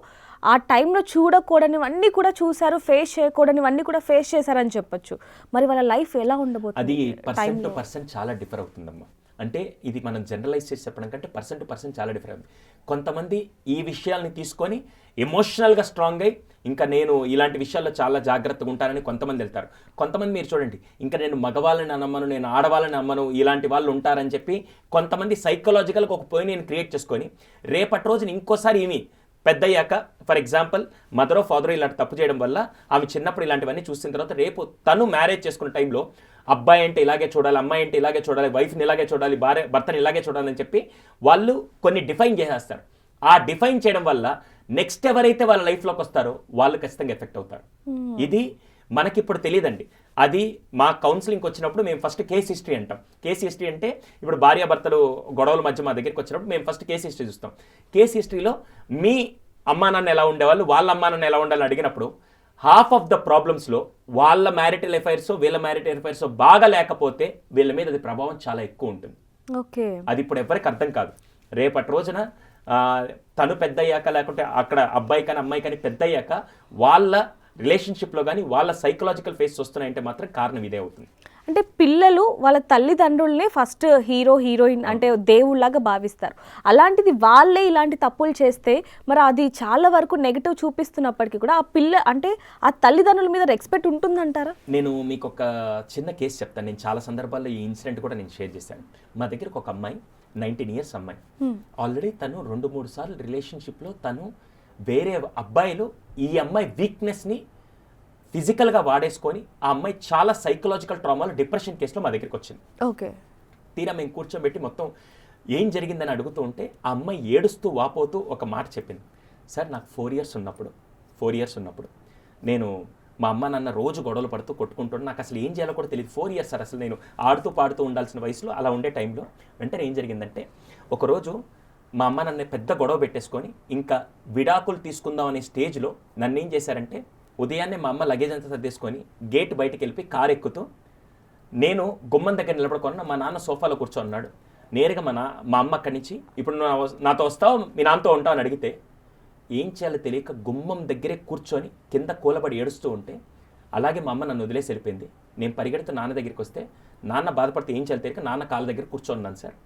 ఆ టైంలో చూడకూడనివన్నీ కూడా చూశారు, ఫేస్ చేయకూడనివన్నీ కూడా ఫేస్ చేశారని చెప్పొచ్చు. మరి వాళ్ళ లైఫ్ ఎలా ఉండబోతుంది? అది పర్సన్ టు పర్సన్ చాలా డిఫర్ అవుతుందమ్మా. అంటే ఇది మనం జనరలైజ్ చేసి చెప్పడం కంటే పర్సన్ టు పర్సన్ చాలా డిఫర్ అవుతుంది. కొంతమంది ఈ విషయాల్ని తీసుకొని ఎమోషనల్గా స్ట్రాంగ్ అయ్యి ఇంకా నేను ఇలాంటి విషయాల్లో చాలా జాగ్రత్తగా ఉంటానని కొంతమంది వెళ్తారు. కొంతమంది మీరు చూడండి, ఇంకా నేను మగవాళ్ళని నమ్మను, నేను ఆడవాళ్ళని నమ్మను, ఇలాంటి వాళ్ళు ఉంటారని చెప్పి కొంతమంది సైకలాజికల్గా ఒక పొయిని క్రియేట్ చేసుకొని రేపటి రోజున ఇంకోసారి ఏమి పెద్దయ్యాక ఫర్ ఎగ్జాంపుల్ మదరో ఫాదరో ఇలాంటి తప్పు చేయడం వల్ల ఆమె చిన్నప్పుడు ఇలాంటివన్నీ చూసిన తర్వాత రేపు తను మ్యారేజ్ చేసుకున్న టైంలో అబ్బాయి అంటే ఇలాగే చూడాలి, అమ్మాయి అంటే ఇలాగే చూడాలి, వైఫ్ని ఇలాగే చూడాలి, భర్తని ఇలాగే చూడాలని చెప్పి వాళ్ళు కొన్ని డిఫైన్ చేసేస్తారు. ఆ డిఫైన్ చేయడం వల్ల నెక్స్ట్ ఎవరైతే వాళ్ళ లైఫ్లోకి వస్తారో వాళ్ళు ఖచ్చితంగా ఎఫెక్ట్ అవుతారు. ఇది మనకి ఇప్పుడు తెలియదండి. అది మా కౌన్సిలింగ్కి వచ్చినప్పుడు మేము ఫస్ట్ కేస్ హిస్టరీ అంటాం. కేస్ హిస్టరీ అంటే ఇప్పుడు భార్యాభర్తలు గొడవల మధ్య మా దగ్గరికి వచ్చినప్పుడు మేము ఫస్ట్ కేస్ హిస్టరీ చూస్తాం. కేస్ హిస్టరీలో మీ అమ్మా నాన్న ఎలా ఉండేవాళ్ళు, వాళ్ళ అమ్మా నాన్న ఎలా ఉండాలని అడిగినప్పుడు హాఫ్ ఆఫ్ ద ప్రాబ్లమ్స్లో వాళ్ళ మ్యారిటల్ అఫైర్స్ వీళ్ళ మ్యారిటల్ అఫైర్స్ బాగా లేకపోతే వీళ్ళ మీద అది ప్రభావం చాలా ఎక్కువ ఉంటుంది. ఓకే, అది ఇప్పుడు ఎవరికి అర్థం కాదు. రేపటి రోజున తను పెద్దయ్యాక లేకుంటే అక్కడ అబ్బాయి కానీ అమ్మాయి కానీ పెద్దయ్యాక వాళ్ళ రిలేషన్షిప్లో కానీ వాళ్ళ సైకలాజికల్ ఫేస్ వస్తున్నాయంటే మాత్రం కారణం ఇదే అవుతుంది. అంటే పిల్లలు వాళ్ళ తల్లిదండ్రుల్ని ఫస్ట్ హీరో హీరోయిన్ అంటే దేవుళ్ళలాగా భావిస్తారు. అలాంటిది వాళ్ళే ఇలాంటి తప్పులు చేస్తే మరి అది చాలా వరకు నెగిటివ్ చూపిస్తున్నప్పటికీ కూడా ఆ పిల్ల అంటే ఆ తల్లిదండ్రుల మీద రెస్పెక్ట్ ఉంటుందంటారా? నేను మీకు ఒక చిన్న కేసు చెప్తాను. నేను చాలా సందర్భాల్లో ఈ ఇన్సిడెంట్ కూడా నేను షేర్ చేశాను. మా దగ్గరకు ఒక అమ్మాయి 19 years అమ్మాయి, ఆల్రెడీ తను 2-3 సార్లు రిలేషన్షిప్లో తను వేరే అబ్బాయిలు ఈ అమ్మాయి వీక్నెస్ని ఫిజికల్గా వాడేసుకొని ఆ అమ్మాయి చాలా సైకలాజికల్ ట్రామాలో డిప్రెషన్ కేసులో మా దగ్గరికి వచ్చింది. ఓకే, తీరా మేము కూర్చోబెట్టి మొత్తం ఏం జరిగిందని అడుగుతూ ఉంటే ఆ అమ్మాయి ఏడుస్తూ వాపోతూ ఒక మాట చెప్పింది. సార్ నాకు 4 years ఉన్నప్పుడు నేను మా అమ్మ నాన్న రోజు గొడవలు పడుతూ కొట్టుకుంటాను, నాకు అసలు ఏం చేయాలో కూడా తెలియదు. 4 years సార్, అసలు నేను ఆడుతూ పాడుతూ ఉండాల్సిన వయసులో అలా ఉండే టైంలో వెంటనే ఏం జరిగిందంటే ఒకరోజు మా అమ్మ నన్ను పెద్ద గొడవ పెట్టేసుకొని ఇంకా విడాకులు తీసుకుందాం అనే స్టేజ్లో నన్ను ఏం చేశారంటే ఉదయాన్నే మా అమ్మ లగేజ్ అంతా సర్దేసుకొని గేట్ బయటకు వెళ్ళి కారు ఎక్కుతూ నేను గుమ్మం దగ్గర నిలబడుకొని మా నాన్న సోఫాలో కూర్చోన్నాడు. నేరుగా మా అమ్మ అక్కడి నుంచి ఇప్పుడు నాతో వస్తావు మీ నాన్నతో ఉంటావు అని అడిగితే ఏం చేయాలో తెలియక గుమ్మం దగ్గరే కూర్చొని కింద కూలబడి ఏడుస్తూ ఉంటే అలాగే మా అమ్మ నన్ను వదిలేసి వెళ్ళిపోయింది. నేను పరిగెడుతూ నాన్న దగ్గరికి వస్తే నాన్న బాధపడితే ఏం చేయాలో తెలియక నాన్న కాళ్ళ దగ్గర కూర్చోన్నాను సార్.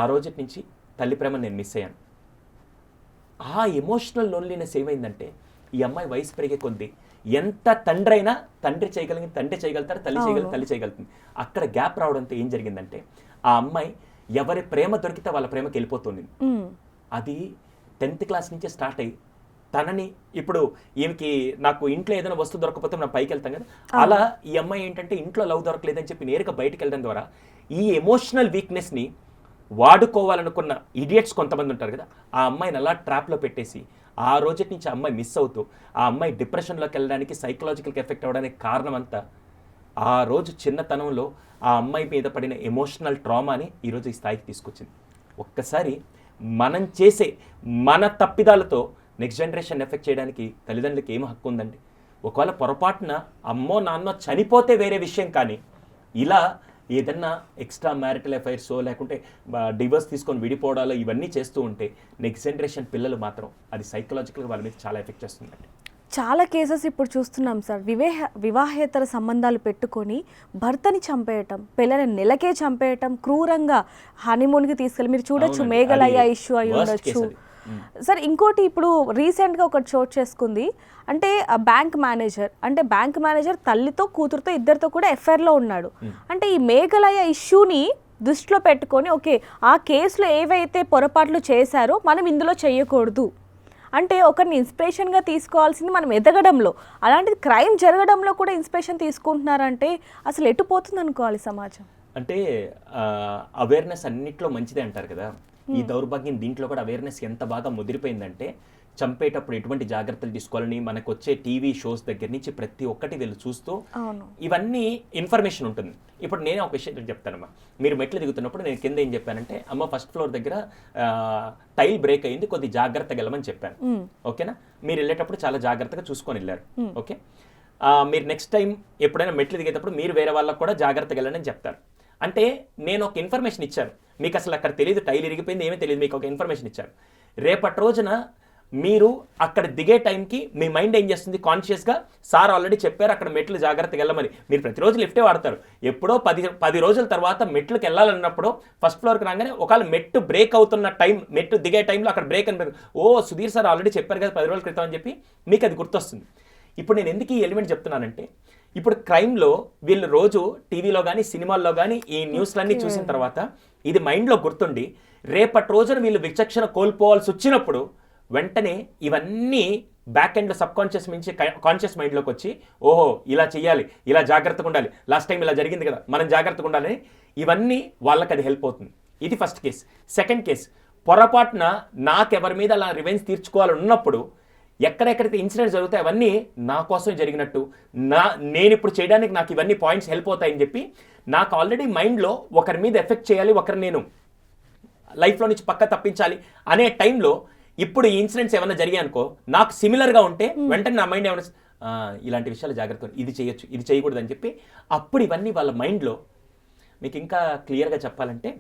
ఆ రోజు నుంచి తల్లి ప్రేమ నేను మిస్ అయ్యాను. ఆ ఎమోషనల్ లోన్లీనెస్ ఏమైందంటే ఈ అమ్మాయి వయసు పెరిగే కొద్దీ ఎంత తండ్రి అయినా తండ్రి చేయగలుగుతారు, తల్లి చేయగలుగుతుంది. అక్కడ గ్యాప్ రావడంతో ఏం జరిగిందంటే ఆ అమ్మాయి ఎవరి ప్రేమ దొరికితే వాళ్ళ ప్రేమకి వెళ్ళిపోతుంది. అది 10th class నుంచే స్టార్ట్ అయ్యి తనని ఇప్పుడు ఈమెకి నాకు ఇంట్లో ఏదైనా వస్తువు దొరకకపోతే మనం పైకి వెళ్తాం కదా, అలా ఈ అమ్మాయి ఏంటంటే ఇంట్లో లవ్ దొరకలేదని చెప్పి నేరుగా బయటకు వెళ్ళడం ద్వారా ఈ ఎమోషనల్ వీక్నెస్ని వాడుకోవాలనుకున్న ఇడియట్స్ కొంతమంది ఉంటారు కదా, ఆ అమ్మాయిని అలా ట్రాప్లో పెట్టేసి ఆ రోజు నుంచి ఆ అమ్మాయి మిస్ అవుతూ ఆ అమ్మాయి డిప్రెషన్లోకి వెళ్ళడానికి సైకలాజికల్గా ఎఫెక్ట్ అవ్వడానికి కారణం అంతా ఆ రోజు చిన్నతనంలో ఆ అమ్మాయి మీద పడిన ఎమోషనల్ ట్రామాని ఈరోజు ఈ స్థాయికి తీసుకొచ్చింది. ఒక్కసారి మనం చేసే మన తప్పిదాలతో నెక్స్ట్ జనరేషన్ ఎఫెక్ట్ చేయడానికి తల్లిదండ్రులకి ఏం హక్కు ఉందండి? ఒకవేళ పొరపాటున అమ్మో నాన్నో చనిపోతే వేరే విషయం, కానీ ఇలా ఏదన్నా ఎక్స్ట్రా మ్యారిటల్ అఫైర్సో లేకుంటే డివోర్స్ తీసుకొని విడిపోవడాలో ఇవన్నీ చేస్తూ ఉంటే నెక్స్ట్ జనరేషన్ పిల్లలు మాత్రం అది సైకలాజికల్గా వాళ్ళ మీద చాలా ఎఫెక్ట్ చేస్తుందండి. చాలా కేసెస్ ఇప్పుడు చూస్తున్నాం సార్, వివాహేతర సంబంధాలు పెట్టుకొని భర్తని చంపేయటం, పిల్లల నెలకే చంపేయటం, క్రూరంగా హనీమూన్కి తీసుకెళ్ళి మీరు చూడొచ్చు, అవునండి, మేఘలయ్య అది ఇష్యూ అయి worst ఉండొచ్చు. case అది. సార్ ఇంకోటి ఇప్పుడు రీసెంట్గా ఒకటి చోటు చేసుకుంది, అంటే బ్యాంక్ మేనేజర్ తల్లితో కూతురుతో ఇద్దరితో కూడా ఎఫ్ఐఆర్లో ఉన్నాడు. అంటే ఈ మేఘలయ్య ఇష్యూని దృష్టిలో పెట్టుకొని ఓకే ఆ కేసులో ఏవైతే పొరపాట్లు చేశారో మనం ఇందులో చేయకూడదు అంటే ఒకరిని ఇన్స్పిరేషన్గా తీసుకోవాల్సింది మనం ఎదగడంలో, అలాంటిది క్రైమ్ జరగడంలో కూడా ఇన్స్పిరేషన్ తీసుకుంటున్నారంటే అసలు ఎటు పోతుంది అనుకోవాలి సమాజం? అంటే అవేర్నెస్ అన్నిట్లో మంచిదే అంటారు కదా, ఈ దౌర్భాగ్యం దీంట్లో కూడా అవేర్నెస్ ఎంత బాగా ముదిరిపోయిందంటే చంపేటప్పుడు ఎటువంటి జాగ్రత్తలు తీసుకోవాలని మనకు వచ్చే టీవీ షోస్ దగ్గర నుంచి ప్రతి ఒక్కటి వీళ్ళు చూస్తూ ఇవన్నీ ఇన్ఫర్మేషన్ ఉంటుంది. ఇప్పుడు నేను ఒక విషయం చెప్తానమ్మా, మీరు మెట్లు దిగుతున్నప్పుడు నేను కింద ఏం చెప్పానంటే అమ్మ ఫస్ట్ ఫ్లోర్ దగ్గర టైల్ బ్రేక్ అయింది, కొద్ది జాగ్రత్తగా వెళ్ళమని చెప్పాను. ఓకేనా? మీరు వెళ్ళేటప్పుడు చాలా జాగ్రత్తగా చూసుకొని వెళ్ళారు. ఓకే, మీరు నెక్స్ట్ టైం ఎప్పుడైనా మెట్లు దిగేటప్పుడు మీరు వేరే వాళ్ళకు కూడా జాగ్రత్తగా వెళ్ళండి అని చెప్తారు. అంటే నేను ఒక ఇన్ఫర్మేషన్ ఇచ్చాను, మీకు అసలు అక్కడ తెలియదు, టైల్ ఇరిగిపోయింది ఏమీ తెలియదు, మీకు ఒక ఇన్ఫర్మేషన్ ఇచ్చాను. రేపటి రోజున మీరు అక్కడ దిగే టైంకి మీ మైండ్ ఏం చేస్తుంది, కాన్షియస్గా సార్ ఆల్రెడీ చెప్పారు అక్కడ మెట్లు జాగ్రత్తగా వెళ్ళమని. మీరు ప్రతిరోజు లిఫ్టే వాడతారు, ఎప్పుడో 10 రోజుల తర్వాత మెట్లుకి వెళ్ళాలన్నప్పుడు ఫస్ట్ ఫ్లోర్కి రాగానే ఒకవేళ మెట్టు బ్రేక్ అవుతున్న టైం, మెట్టు దిగే టైంలో అక్కడ బ్రేక్ అని ఓ సుధీర్ సార్ ఆల్రెడీ చెప్పారు కదా 10 రోజుల క్రితం అని చెప్పి మీకు అది గుర్తొస్తుంది. ఇప్పుడు నేను ఎందుకు ఈ ఎలిమెంట్ చెప్తున్నానంటే, ఇప్పుడు క్రైమ్లో వీళ్ళు రోజు టీవీలో కానీ సినిమాల్లో కానీ ఈ న్యూస్లన్నీ చూసిన తర్వాత ఇది మైండ్లో గుర్తుండి రేపటి రోజున వీళ్ళు విచక్షణ కోల్పోవాల్సి వచ్చినప్పుడు వెంటనే ఇవన్నీ బ్యాక్ ఎండ్లో సబ్ కాన్షియస్ నుంచి కాన్షియస్ మైండ్లోకి వచ్చి ఓహో ఇలా చేయాలి, ఇలా జాగ్రత్తగా ఉండాలి, లాస్ట్ టైం ఇలా జరిగింది కదా మనం జాగ్రత్తగా ఉండాలని ఇవన్నీ వాళ్ళకి అది హెల్ప్ అవుతుంది. ఇది ఫస్ట్ కేస్. సెకండ్ కేస్, పొరపాటున నాకెవరి మీద అలా రివెంజ్ తీర్చుకోవాలని ఉన్నప్పుడు ఎక్కడెక్కడైతే ఇన్సిడెంట్స్ జరుగుతాయి అవన్నీ నా కోసమే జరిగినట్టు, నేను ఇప్పుడు చేయడానికి నాకు ఇవన్నీ పాయింట్స్ హెల్ప్ అవుతాయని చెప్పి నాకు ఆల్రెడీ మైండ్లో ఒకరి మీద ఎఫెక్ట్ చేయాలి, ఒకరిని నేను లైఫ్లో నుంచి పక్క తప్పించాలి అనే టైంలో ఇప్పుడు ఈ ఇన్సిడెంట్స్ ఏమైనా జరిగాయి అనుకో, నాకు సిమిలర్గా ఉంటే వెంటనే నా మైండ్ ఏమైనా ఇలాంటి విషయాలు జాగ్రత్త, ఇది చేయొచ్చు ఇది చేయకూడదు అని చెప్పి అప్పుడు ఇవన్నీ వాళ్ళ మైండ్లో. మీకు ఇంకా క్లియర్గా చెప్పాలంటే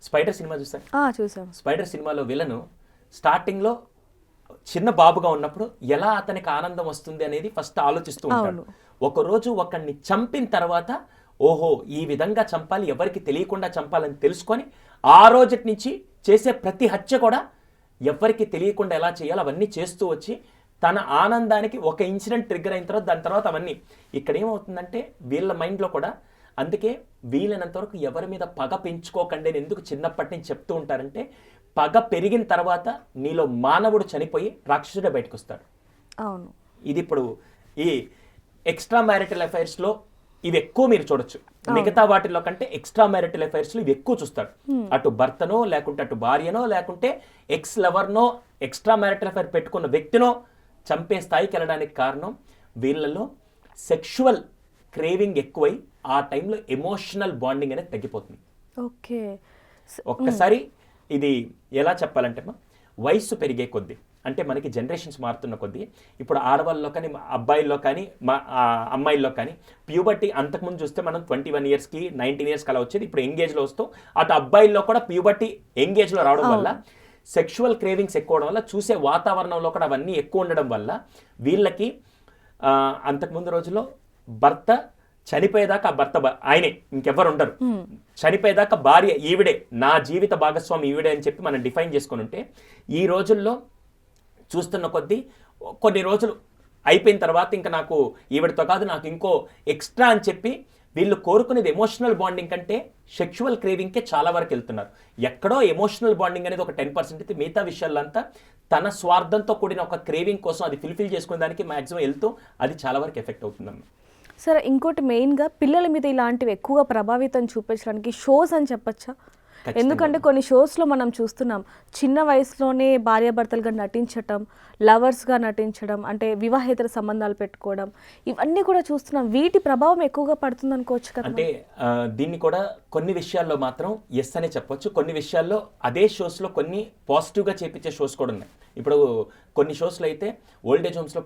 స్పైడర్ సినిమా చూసాం. స్పైడర్ సినిమాలో విలను స్టార్టింగ్లో చిన్న బాబుగా ఉన్నప్పుడు ఎలా అతనికి ఆనందం వస్తుంది అనేది ఫస్ట్ ఆలోచిస్తూ ఉంటాడు. ఒకరోజు ఒకరిని చంపిన తర్వాత ఓహో ఈ విధంగా చంపాలి, ఎవరికి తెలియకుండా చంపాలని తెలుసుకొని ఆ రోజు నుంచి చేసే ప్రతి హత్య కూడా ఎవరికి తెలియకుండా ఎలా చేయాలి అవన్నీ చేస్తూ వచ్చి తన ఆనందానికి ఒక ఇన్సిడెంట్ ట్రిగ్గర్ అయిన తర్వాత దాని తర్వాత అవన్నీ ఇక్కడ ఏమవుతుందంటే వీళ్ళ మైండ్లో కూడా. అందుకే వీలైనంత వరకు ఎవరి మీద పగ పెంచుకోకండి అని ఎందుకు చిన్నప్పటి నుంచి చెప్తూ ఉంటారంటే, పగ పెరిగిన తర్వాత నీలో మానవుడు చనిపోయి రాక్షసుడే బయటకు వస్తాడు. అవును, ఇది ఇప్పుడు ఈ ఎక్స్ట్రా మ్యారిటల్ అఫైర్స్లో ఇవి ఎక్కువ మీరు చూడొచ్చు. మిగతా వాటిల్లో కంటే ఎక్స్ట్రా మ్యారిటల్ అఫైర్స్లో ఇవి ఎక్కువ చూస్తాడు. అటు భర్తనో లేకుంటే అటు భార్యనో లేకుంటే ఎక్స్ లవర్నో ఎక్స్ట్రా మ్యారిటల్ అఫైర్ పెట్టుకున్న వ్యక్తినో చంపే స్థాయికి వెళ్ళడానికి కారణం వీళ్ళలో సెక్షువల్ క్రేవింగ్ ఎక్కువై ఆ టైంలో ఎమోషనల్ బాండింగ్ అనేది తగ్గిపోతుంది. ఓకే, ఒక్కసారి ఇది ఎలా చెప్పాలంటే వయస్సు పెరిగే కొద్దీ, అంటే మనకి జనరేషన్స్ మారుతున్న కొద్దీ ఇప్పుడు ఆడవాళ్ళలో కానీ అబ్బాయిల్లో కానీ అమ్మాయిల్లో కానీ ప్యూబర్టీ అంతకుముందు చూస్తే మనం 21 ఇయర్స్కి 19 ఇయర్స్కి అలా వచ్చేది, ఇప్పుడు యంగేజ్లో వస్తూ అటు అబ్బాయిల్లో కూడా ప్యూబర్టీ యంగేజ్లో రావడం వల్ల సెక్షువల్ క్రేవింగ్స్ ఎక్కువ అవడం వల్ల చూసే వాతావరణంలో కూడా అవన్నీ ఎక్కువ ఉండడం వల్ల వీళ్ళకి అంతకుముందు రోజుల్లో భర్త చనిపోయేదాకా ఆ భర్త ఆయనే, ఇంకెవ్వరు ఉండరు, చనిపోయేదాకా భార్య ఈవిడే, నా జీవిత భాగస్వామి ఈవిడే అని చెప్పి మనం డిఫైన్ చేసుకొని ఉంటే ఈ రోజుల్లో చూస్తున్న కొద్దీ కొన్ని రోజులు అయిపోయిన తర్వాత ఇంకా నాకు ఈవిడతో కాదు నాకు ఇంకో ఎక్స్ట్రా అని చెప్పి వీళ్ళు కోరుకునేది ఎమోషనల్ బాండింగ్ కంటే సెక్షువల్ క్రేవింగ్కే చాలా వరకు వెళ్తున్నారు. ఎక్కడో ఎమోషనల్ బాండింగ్ అనేది ఒక 10% అయితే మిగతా విషయాలంతా తన స్వార్థంతో కూడిన ఒక క్రేవింగ్ కోసం అది ఫుల్ఫిల్ చేసుకునే దానికి మ్యాక్సిమం వెళ్తూ అది చాలా వరకు ఎఫెక్ట్ అవుతుందన్న. సరే, ఇంకోటి మెయిన్గా పిల్లల మీద ఇలాంటివి ఎక్కువగా ప్రభావితం చూపించడానికి షోస్ అని చెప్పొచ్చా? ఎందుకంటే కొన్ని షోస్లో మనం చూస్తున్నాం చిన్న వయసులోనే భార్యాభర్తలుగా నటించటం, లవర్స్గా నటించడం, అంటే వివాహేతర సంబంధాలు పెట్టుకోవడం, ఇవన్నీ కూడా చూస్తున్నాం. వీటి ప్రభావం ఎక్కువగా పడుతుంది అనుకోవచ్చు కదా. అంటే దీన్ని కూడా కొన్ని విషయాల్లో మాత్రం ఎస్ అనే చెప్పొచ్చు. కొన్ని విషయాల్లో అదే షోస్లో కొన్ని పాజిటివ్గా చేపించే షోస్ కూడా ఉన్నాయి. ఇప్పుడు కొన్ని షోస్లో అయితే ఓల్డేజ్ హోమ్స్లో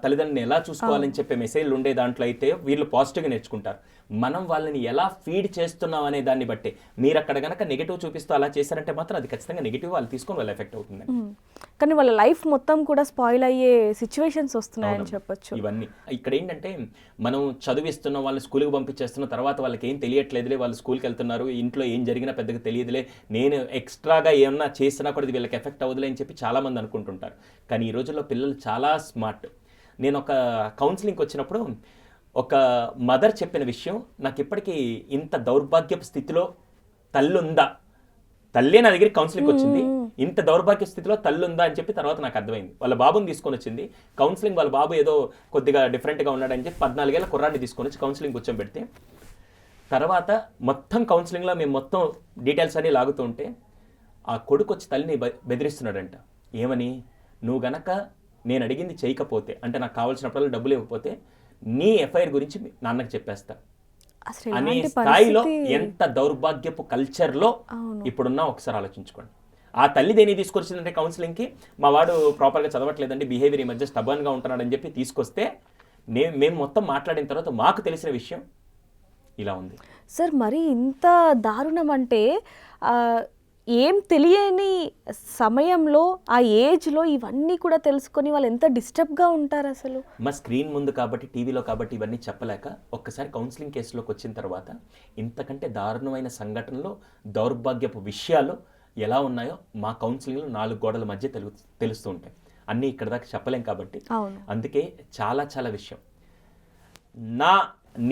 తల్లిదండ్రులను ఎలా చూసుకోవాలని చెప్పే మెసేజ్లు ఉండే దాంట్లో అయితే వీళ్ళు పాజిటివ్గా నేర్చుకుంటారు. మనం వాళ్ళని ఎలా ఫీడ్ చేస్తున్నాం అనే దాన్ని బట్టి మీరు అక్కడ కనుక నెగిటివ్ చూపిస్తూ అలా చేశారంటే మాత్రం అది ఖచ్చితంగా నెగిటివ్ వాళ్ళు తీసుకొని వాళ్ళు ఎఫెక్ట్ అవుతుంది. కానీ వాళ్ళ లైఫ్ మొత్తం కూడా స్పాయిల్ అయ్యే సిచ్యువేషన్స్ వస్తున్నాయని చెప్పొచ్చు. ఇవన్నీ ఇక్కడ ఏంటంటే మనం చదివిస్తున్నాం, వాళ్ళని స్కూల్కి పంపించేస్తున్న తర్వాత వాళ్ళకి ఏం తెలియట్లేదులే, వాళ్ళు స్కూల్కి వెళ్తున్నారు, ఇంట్లో ఏం జరిగినా పెద్దగా తెలియదులే, నేను ఎక్స్ట్రాగా ఏమన్నా చేసినా కూడా ఇది వీళ్ళకి ఎఫెక్ట్ అవ్వదులే అని చెప్పి చాలామంది అనుకుంటుంటారు. కానీ ఈ రోజుల్లో పిల్లలు చాలా స్మార్ట్. నేను ఒక కౌన్సిలింగ్కి వచ్చినప్పుడు ఒక మదర్ చెప్పిన విషయం నాకు ఇప్పటికీ, ఇంత దౌర్భాగ్యపు స్థితిలో తల్లుందా, తల్లే నా దగ్గరికి కౌన్సిలింగ్ వచ్చింది, ఇంత దౌర్భాగ్య స్థితిలో తల్లుందా అని చెప్పి తర్వాత నాకు అర్థమైంది. వాళ్ళ బాబుని తీసుకొని వచ్చింది కౌన్సిలింగ్. వాళ్ళ బాబు ఏదో కొద్దిగా డిఫరెంట్గా ఉన్నాడని చెప్పి 14 ఏళ్ళ కుర్రాన్ని తీసుకొని వచ్చి కౌన్సిలింగ్ కూర్చోబెడితే తర్వాత మొత్తం కౌన్సిలింగ్లో మేము మొత్తం డీటెయిల్స్ అన్నీ లాగుతూ ఉంటే ఆ కొడుకు వచ్చి తల్లిని బెదిరిస్తున్నాడంట. ఏమని, నువ్వు గనక నేను అడిగింది చేయకపోతే, అంటే నాకు కావాల్సినప్పుడు డబ్బులు ఇవ్వకపోతే నీ ఎఫ్ఐఆర్ గురించి నాన్నకి చెప్పేస్తా అనే స్థాయిలో ఎంత దౌర్భాగ్యపు కల్చర్లో ఇప్పుడున్నా ఒకసారి ఆలోచించుకోండి. ఆ తల్లి దేని తీసుకొచ్చిందంటే కౌన్సిలింగ్కి, మా వాడు ప్రాపర్గా చదవట్లేదండి, బిహేవియర్ ఈ మధ్య స్టబర్న్గా ఉంటున్నాడని చెప్పి తీసుకొస్తే మేము మొత్తం మాట్లాడిన తర్వాత మాకు తెలిసిన విషయం ఇలా ఉంది. సార్, మరి ఇంత దారుణం అంటే ఏం తెలియని సమయంలో ఆ ఏజ్లో ఇవన్నీ కూడా తెలుసుకొని వాళ్ళు ఎంత డిస్టర్బ్గా ఉంటారు అసలు. మా స్క్రీన్ ముందు కాబట్టి, టీవీలో కాబట్టి ఇవన్నీ చెప్పలేక ఒక్కసారి కౌన్సిలింగ్ కేసులోకి వచ్చిన తర్వాత ఇంతకంటే దారుణమైన సంఘటనలు, దౌర్భాగ్యపు విషయాలు ఎలా ఉన్నాయో మా కౌన్సిలింగ్లో 4 గోడల మధ్య తెలుస్తూ ఉంటాయి. అన్నీ ఇక్కడ దాకా చెప్పలేం కాబట్టి అందుకే చాలా చాలా విషయం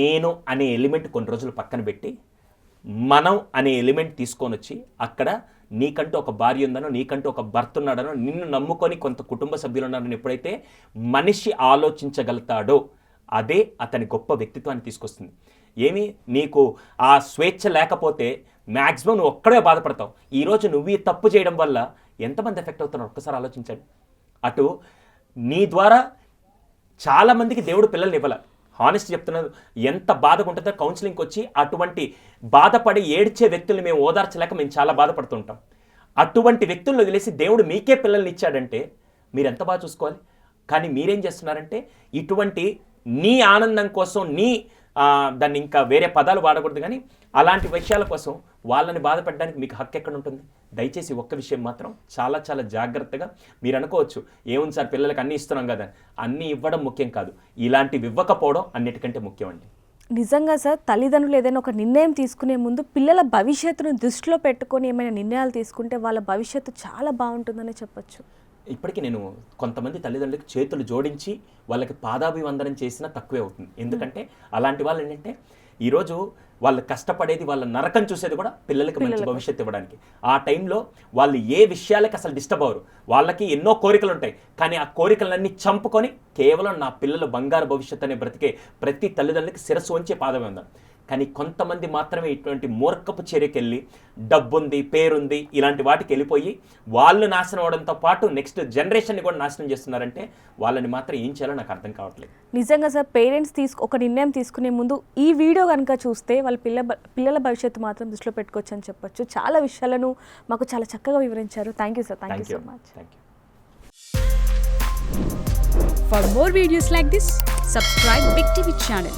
నేను అనే ఎలిమెంట్ కొన్ని రోజులు పక్కన పెట్టి మనం అనే ఎలిమెంట్ తీసుకొని వచ్చి అక్కడ నీకంటూ ఒక భార్య ఉందనో, నీకంటూ ఒక భర్త ఉన్నాడనో, నిన్ను నమ్ముకొని కొంత కుటుంబ సభ్యులు ఉన్నారని ఎప్పుడైతే మనిషి ఆలోచించగలుగుతాడో అదే అతని గొప్ప వ్యక్తిత్వాన్ని తీసుకొస్తుంది. ఏమి నీకు ఆ స్వేచ్ఛ లేకపోతే మ్యాక్సిమం నువ్వు ఒక్కడే బాధపడతావు. ఈరోజు నువ్వు ఈ తప్పు చేయడం వల్ల ఎంతమంది ఎఫెక్ట్ అవుతున్నారు ఒక్కసారి ఆలోచించండి. అటు నీ ద్వారా చాలామందికి దేవుడు పిల్లల్ని ఇవ్వాల. హానెస్ట్ చెప్తున్నది, ఎంత బాధగా ఉంటుందో కౌన్సిలింగ్కి వచ్చి అటువంటి బాధపడి ఏడ్చే వ్యక్తుల్ని మేము ఓదార్చలేక మేము చాలా బాధపడుతుంటాం. అటువంటి వ్యక్తులను వదిలేసి దేవుడు మీకే పిల్లల్ని ఇచ్చాడంటే మీరు ఎంత బాగా చూసుకోవాలి. కానీ మీరేం చేస్తున్నారంటే ఇటువంటి నీ ఆనందం కోసం దాన్ని ఇంకా వేరే పదాలు వాడకూడదు, కానీ అలాంటి విషయాల కోసం వాళ్ళని బాధపడడానికి మీకు హక్కు ఎక్కడ ఉంటుంది? దయచేసి ఒక్క విషయం మాత్రం చాలా చాలా జాగ్రత్తగా, మీరు అనుకోవచ్చు ఏముంది సార్ పిల్లలకి అన్నీ ఇస్తున్నాం కదా, అన్నీ ఇవ్వడం ముఖ్యం కాదు, ఇలాంటివి ఇవ్వకపోవడం అన్నిటికంటే ముఖ్యం అండి. నిజంగా సార్, తల్లిదండ్రులు ఏదైనా ఒక నిర్ణయం తీసుకునే ముందు పిల్లల భవిష్యత్తును దృష్టిలో పెట్టుకొని ఏమైనా నిర్ణయాలు తీసుకుంటే వాళ్ళ భవిష్యత్తు చాలా బాగుంటుందని చెప్పొచ్చు. ఇప్పటికీ నేను కొంతమంది తల్లిదండ్రులకు చేతులు జోడించి వాళ్ళకి పాదాభివందనం చేసినా తక్కువే అవుతుంది. ఎందుకంటే అలాంటి వాళ్ళు ఏంటంటే ఈరోజు వాళ్ళు కష్టపడేది, వాళ్ళ నరకం చూసేది కూడా పిల్లలకి మంచి భవిష్యత్తు ఇవ్వడానికి. ఆ టైంలో వాళ్ళు ఏ విషయాలకి అసలు డిస్టర్బ్ అవ్వరు. వాళ్ళకి ఎన్నో కోరికలు ఉంటాయి, కానీ ఆ కోరికలన్నీ చంపుకొని కేవలం నా పిల్లలు బంగారు భవిష్యత్తు అనే బ్రతికే ప్రతి తల్లిదండ్రులకి శిరస్సు వంచే పాదభివందనం. కానీ కొంతమంది మాత్రమే ఇటువంటి మూర్ఖపు చర్యకెళ్ళి డబ్బుంది, పేరుంది, ఇలాంటి వాటికి వెళ్ళిపోయి వాళ్ళు నాశనం అవడంతో పాటు నెక్స్ట్ జనరేషన్ని కూడా నాశనం చేస్తున్నారంటే వాళ్ళని మాత్రం ఏం చేయాలో నాకు అర్థం కావట్లేదు. నిజంగా సార్, పేరెంట్స్ ఒక నిర్ణయం తీసుకునే ముందు ఈ వీడియో కనుక చూస్తే వాళ్ళ పిల్లల భవిష్యత్తు మాత్రం దృష్టిలో పెట్టుకోవచ్చు అని చెప్పొచ్చు. చాలా విషయాలను మాకు చాలా చక్కగా వివరించారు. Thank you sir. Thank you so much. For more videos like this, subscribe Big TV channel.